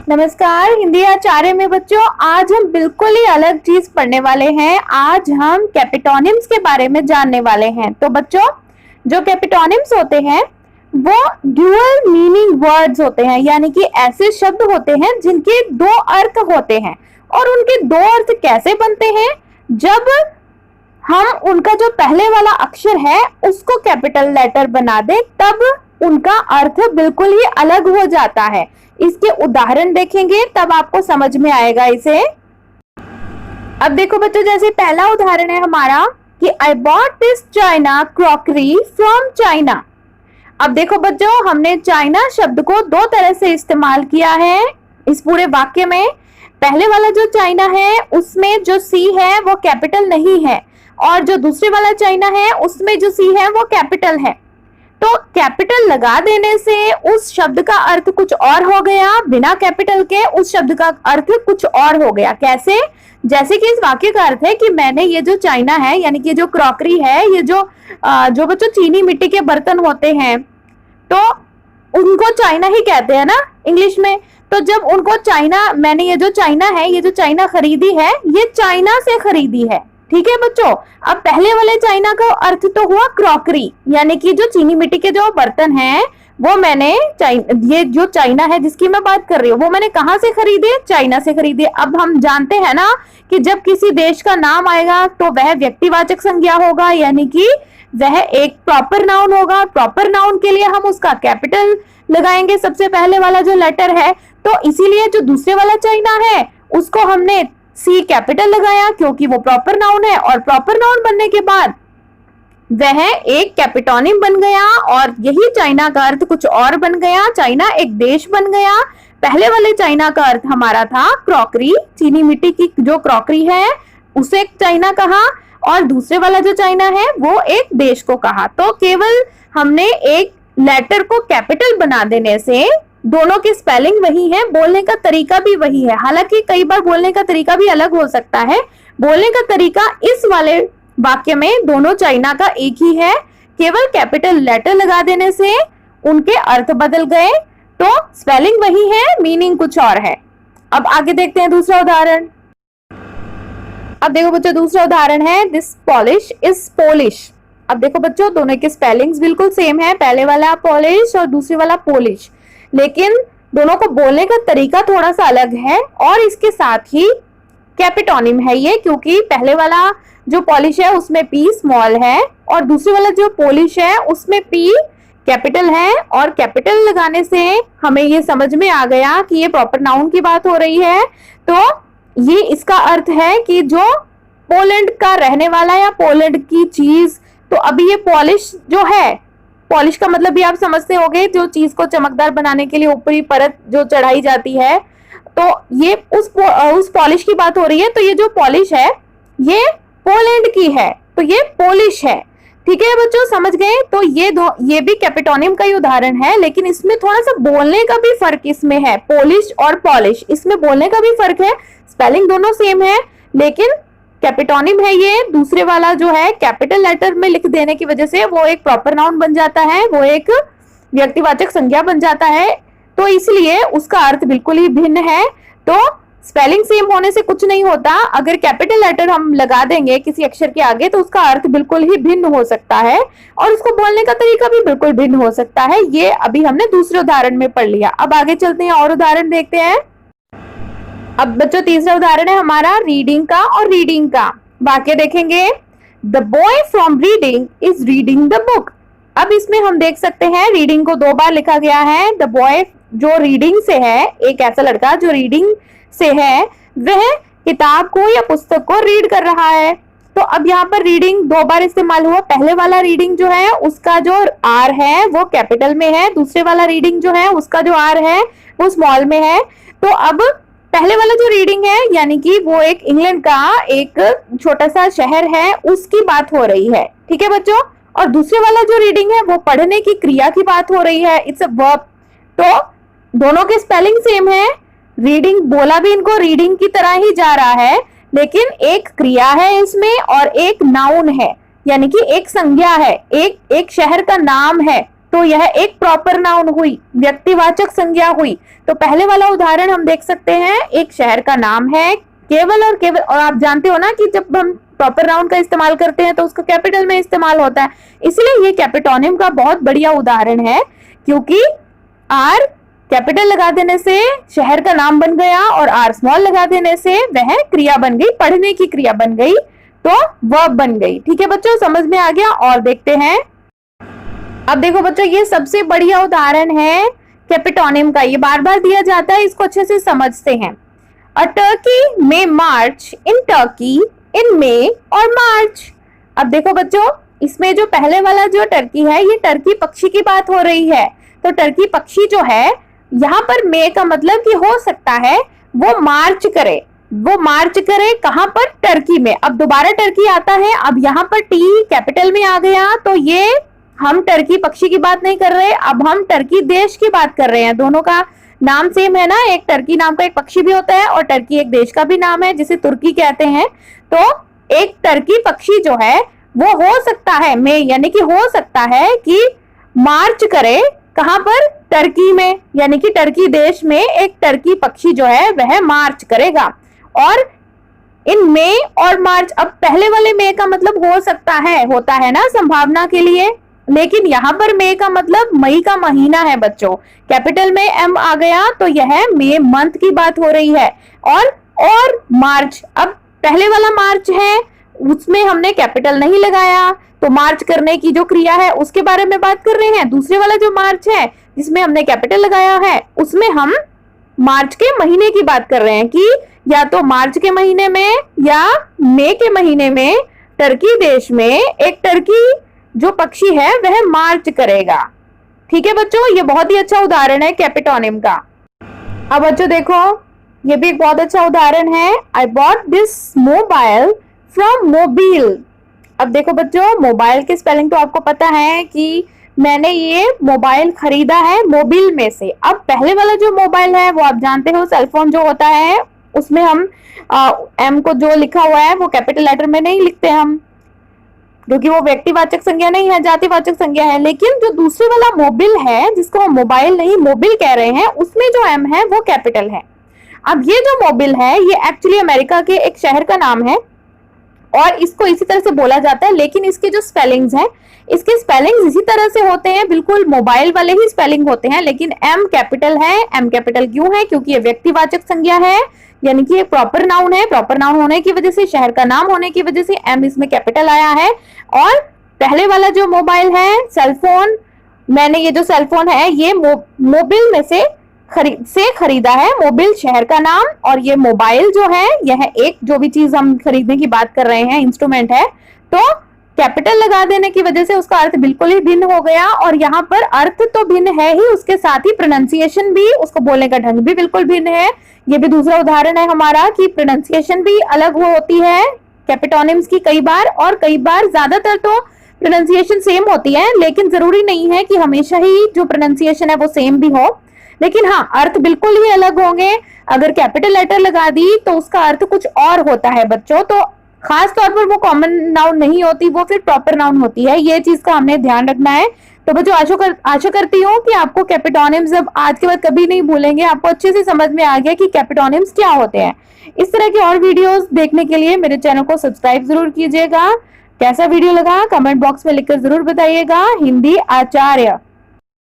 नमस्कार। हिंदी आचार्य में बच्चों, आज हम बिल्कुल ही अलग चीज पढ़ने वाले हैं। आज हम कैपिटोनिम्स के बारे में जानने वाले हैं। तो बच्चों, जो कैपिटोनिम्स होते हैं वो ड्यूअल मीनिंग वर्ड्स होते हैं, यानी कि ऐसे शब्द होते हैं जिनके दो अर्थ होते हैं। और उनके दो अर्थ कैसे बनते हैं? जब हम उनका जो पहले वाला अक्षर है उसको कैपिटल लेटर बना दें, तब उनका अर्थ बिल्कुल ही अलग हो जाता है। इसके उदाहरण देखेंगे तब आपको समझ में आएगा इसे। अब देखो बच्चों, जैसे पहला उदाहरण है हमारा कि आई bought this China crockery from China. अब देखो बच्चों, हमने चाइना शब्द को दो तरह से इस्तेमाल किया है इस पूरे वाक्य में। पहले वाला जो चाइना है उसमें जो सी है वो कैपिटल नहीं है, और जो दूसरे वाला चाइना है उसमें जो सी है वो कैपिटल है। तो कैपिटल लगा देने से उस शब्द का अर्थ कुछ और हो गया, बिना कैपिटल के उस शब्द का अर्थ कुछ और हो गया। कैसे? जैसे कि इस वाक्य का अर्थ है कि मैंने ये जो चाइना है, यानी कि जो क्रॉकरी है, ये जो बच्चों चीनी मिट्टी के बर्तन होते हैं, तो उनको चाइना ही कहते हैं ना इंग्लिश में। तो जब उनको चाइना, मैंने ये जो चाइना है, ये जो चाइना खरीदी है, ये चाइना से खरीदी है। ठीक है बच्चों। अब पहले वाले चाइना का अर्थ तो हुआ क्रॉकरी, यानी कि जो चीनी मिट्टी के जो बर्तन हैं वो मैंने ये जो चाइना है जिसकी मैं बात कर रही हूँ वो मैंने कहाँ से खरीदे? चाइना से खरीदे। अब हम जानते हैं ना कि जब किसी देश का नाम आएगा तो वह व्यक्तिवाचक संज्ञा होगा, यानी कि वह एक प्रॉपर नाउन होगा। प्रॉपर नाउन के लिए हम उसका कैपिटल लगाएंगे, सबसे पहले वाला जो लेटर है। तो इसीलिए जो दूसरे वाला चाइना है उसको हमने सी कैपिटल लगाया, क्योंकि वो प्रॉपर नाउन है। और प्रॉपर नाउन बनने के बाद वह एक कैपिटोनिम बन गया, और यही चाइना का अर्थ कुछ और बन गया। चाइना एक देश बन गया। पहले वाले चाइना का अर्थ हमारा था क्रॉकरी, चीनी मिट्टी की जो क्रॉकरी है उसे चाइना कहा, और दूसरे वाला जो चाइना है वो एक देश को कहा। तो केवल हमने एक लेटर को कैपिटल बना देने से दोनों की स्पेलिंग वही है, बोलने का तरीका भी वही है। हालांकि कई बार बोलने का तरीका भी अलग हो सकता है। बोलने का तरीका इस वाले वाक्य में दोनों चाइना का एक ही है, केवल कैपिटल लेटर लगा देने से उनके अर्थ बदल गए। तो स्पेलिंग वही है, मीनिंग कुछ और है। अब आगे देखते हैं दूसरा उदाहरण। अब देखो बच्चों, दूसरा उदाहरण है दिस पॉलिश इज पोलिश। अब देखो बच्चों, दोनों के स्पेलिंग्स बिल्कुल सेम है, पहले वाला पॉलिश और दूसरे वाला पोलिश, लेकिन दोनों को बोलने का तरीका थोड़ा सा अलग है। और इसके साथ ही कैपिटोनिम है ये, क्योंकि पहले वाला जो पॉलिश है उसमें पी स्मॉल है, और दूसरे वाला जो पोलिश है उसमें पी कैपिटल है। और कैपिटल लगाने से हमें ये समझ में आ गया कि ये प्रॉपर नाउन की बात हो रही है। तो ये इसका अर्थ है कि जो पोलैंड का रहने वाला या पोलैंड की चीज। तो अभी ये पॉलिश जो है, पॉलिश का मतलब भी आप समझते होंगे, जो चीज को चमकदार बनाने के लिए ऊपरी परत जो चढ़ाई जाती है, तो ये उस पॉलिश की बात हो रही है। तो ये जो पॉलिश है ये पोलैंड की है, तो ये पोलिश है। ठीक है बच्चों, समझ गए? तो ये भी कैपिटोनिम का ही उदाहरण है, लेकिन इसमें थोड़ा सा बोलने का भी फर्क इसमें है। पोलिश और पॉलिश, इसमें बोलने का भी फर्क है। स्पेलिंग दोनों सेम है, लेकिन कैपिटोनिम है ये। दूसरे वाला जो है कैपिटल लेटर में लिख देने की वजह से वो एक प्रॉपर नाउन बन जाता है, वो एक व्यक्तिवाचक संज्ञा बन जाता है। तो इसलिए उसका अर्थ बिल्कुल ही भिन्न है। तो स्पेलिंग सेम होने से कुछ नहीं होता। अगर कैपिटल लेटर हम लगा देंगे किसी अक्षर के आगे तो उसका अर्थ बिल्कुल ही भिन्न हो सकता है, और उसको बोलने का तरीका भी बिल्कुल भिन्न हो सकता है। ये अभी हमने दूसरे उदाहरण में पढ़ लिया। अब आगे चलते हैं और उदाहरण देखते हैं। अब बच्चों, तीसरा उदाहरण है हमारा रीडिंग का और रीडिंग का। वाक्य देखेंगे, the boy from reading is reading the book. अब इसमें हम देख सकते हैं रीडिंग को दो बार लिखा गया है। द बॉय जो रीडिंग से है, एक ऐसा लड़का जो रीडिंग से है, वह किताब को या पुस्तक को रीड कर रहा है। तो अब यहाँ पर रीडिंग दो बार इस्तेमाल हुआ। पहले वाला रीडिंग जो है उसका जो आर है वो कैपिटल में है, दूसरे वाला रीडिंग जो है उसका जो आर है वो स्मॉल में है। तो अब पहले वाला जो रीडिंग है, यानी कि वो एक इंग्लैंड का एक छोटा सा शहर है, उसकी बात हो रही है। ठीक है बच्चों। और दूसरे वाला जो रीडिंग है वो पढ़ने की क्रिया की बात हो रही है, इट्स अ वर्ब। तो दोनों के स्पेलिंग सेम है। रीडिंग बोला भी इनको रीडिंग की तरह ही जा रहा है, लेकिन एक क्रिया है इसमें और एक नाउन है, यानी कि एक संज्ञा है, एक शहर का नाम है। तो तो यह एक प्रॉपर नाउन हुई, व्यक्तिवाचक संज्ञा हुई। तो पहले वाला उदाहरण हम देख सकते हैं, एक शहर का नाम है केवल और केवल, और आप जानते हो ना कि जब हम प्रॉपर नाउन का इस्तेमाल करते हैं तो उसका कैपिटल में इस्तेमाल होता है, इसलिए ये कैपिटोनिम का बहुत बढ़िया उदाहरण है, क्योंकि आर कैपिटल लगा देने से शहर का नाम बन गया और आर स्मॉल लगा देने से वह क्रिया बन गई, पढ़ने की क्रिया बन गई, तो वर्ब बन गई। ठीक है बच्चों, समझ में आ गया। और देखते हैं, अब देखो बच्चों, ये सबसे बढ़िया उदाहरण है कैपिटोनिम का, ये बार बार दिया जाता है, इसको अच्छे से समझते हैं। अ Turkey may March in Turkey इन मे और मार्च। अब देखो बच्चों, इसमें जो पहले वाला जो टर्की है, ये टर्की पक्षी की बात हो रही है। तो टर्की पक्षी जो है, यहाँ पर मे का मतलब कि हो सकता है वो मार्च करे, वो मार्च करे कहां पर, टर्की में। अब दोबारा टर्की आता है, अब यहाँ पर टी कैपिटल में आ गया, तो ये हम टर्की पक्षी की बात नहीं कर रहे, अब हम टर्की देश की बात कर रहे हैं। दोनों का नाम सेम है ना, एक टर्की नाम का एक पक्षी भी होता है और टर्की एक देश का भी नाम है जिसे तुर्की कहते हैं। तो एक टर्की पक्षी जो है वो हो सकता है में, यानी कि हो सकता है कि मार्च करे कहां पर, टर्की में, यानी कि टर्की देश में एक टर्की पक्षी जो है वह मार्च करेगा। और इन मई और मार्च, अब पहले वाले मई का मतलब हो सकता है, होता है ना संभावना के लिए, लेकिन यहाँ पर मई का मतलब मई का महीना है बच्चों, कैपिटल में एम आ गया, तो यह मई मंथ की बात हो रही है। और मार्च, अब पहले वाला मार्च है उसमें हमने कैपिटल नहीं लगाया, तो मार्च करने की जो क्रिया है उसके बारे में बात कर रहे हैं। दूसरे वाला जो मार्च है जिसमें हमने कैपिटल लगाया है, उसमें हम मार्च के महीने की बात कर रहे हैं कि या तो मार्च के महीने में या मई के महीने में टर्की देश में एक टर्की जो पक्षी है वह मार्च करेगा। ठीक है बच्चों, ये बहुत ही अच्छा उदाहरण है कैपिटोनिम का। अब बच्चों देखो, ये भी एक बहुत अच्छा उदाहरण है। I bought this mobile from Mobil. अब देखो बच्चों, मोबाइल की स्पेलिंग तो आपको पता है कि मैंने ये मोबाइल खरीदा है मोबिल में से। अब पहले वाला जो मोबाइल है वो आप जानते हो सेलफोन जो होता है, उसमें हम एम को जो लिखा हुआ है वो कैपिटल लेटर में नहीं लिखते हम, क्योंकि वो व्यक्तिवाचक संज्ञा नहीं है, जातिवाचक संज्ञा है। लेकिन जो दूसरे वाला मोबिल है जिसको हम मोबाइल नहीं मोबिल कह रहे हैं, उसमें जो एम है वो कैपिटल है। अब ये जो मोबिल है ये एक्चुअली अमेरिका के एक शहर का नाम है और इसको इसी तरह से बोला जाता है, लेकिन इसके जो स्पेलिंग्स हैं, इसके स्पेलिंग्स इसी तरह से होते हैं, बिल्कुल मोबाइल वाले ही स्पेलिंग होते हैं, लेकिन एम कैपिटल है। एम कैपिटल क्यों है? क्योंकि ये व्यक्तिवाचक संज्ञा है, यानी कि एक प्रॉपर नाउन है। प्रॉपर नाउन होने की वजह से, शहर का नाम होने की वजह से एम इसमें कैपिटल आया है। और पहले वाला जो मोबाइल है, सेलफोन, मैंने ये जो सेलफोन है ये मोबिल में से खरीदा है, मोबिल शहर का नाम, और ये मोबाइल जो है यह एक जो भी चीज हम खरीदने की बात कर रहे हैं, इंस्ट्रूमेंट है, तो कैपिटल लगा देने की वजह से उसका अर्थ बिल्कुल ही भिन्न हो गया। और यहाँ पर अर्थ तो भिन्न है ही, उसके साथ ही प्रोनाउंसिएशन भी, उसको बोलने का ढंग भी बिल्कुल भिन्न है। ये भी दूसरा उदाहरण है हमारा कि प्रोनाउंसिएशन भी अलग होती है कैपिटोनिम्स की कई बार, और कई बार, ज्यादातर तो प्रोनाउंसिएशन सेम होती है, लेकिन जरूरी नहीं है कि हमेशा ही जो प्रोनाउंसिएशन है वो सेम भी हो, लेकिन हाँ अर्थ बिल्कुल ही अलग होंगे। अगर कैपिटल लेटर लगा दी तो उसका अर्थ कुछ और होता है बच्चों, तो खास तौर पर वो कॉमन नाउन नहीं होती, वो फिर प्रॉपर नाउन होती है। ये चीज का हमने ध्यान रखना है। तो बच्चों आशा करती हूँ कि आपको कैपिटोनिम्स अब आज के बाद कभी नहीं भूलेंगे, आपको अच्छे से समझ में आ गया कि कैपिटोनिम्स क्या होते हैं। इस तरह की और वीडियोस देखने के लिए मेरे चैनल को सब्सक्राइब जरूर कीजिएगा। कैसा वीडियो लगा कमेंट बॉक्स में लिखकर जरूर बताइएगा। हिंदी आचार्य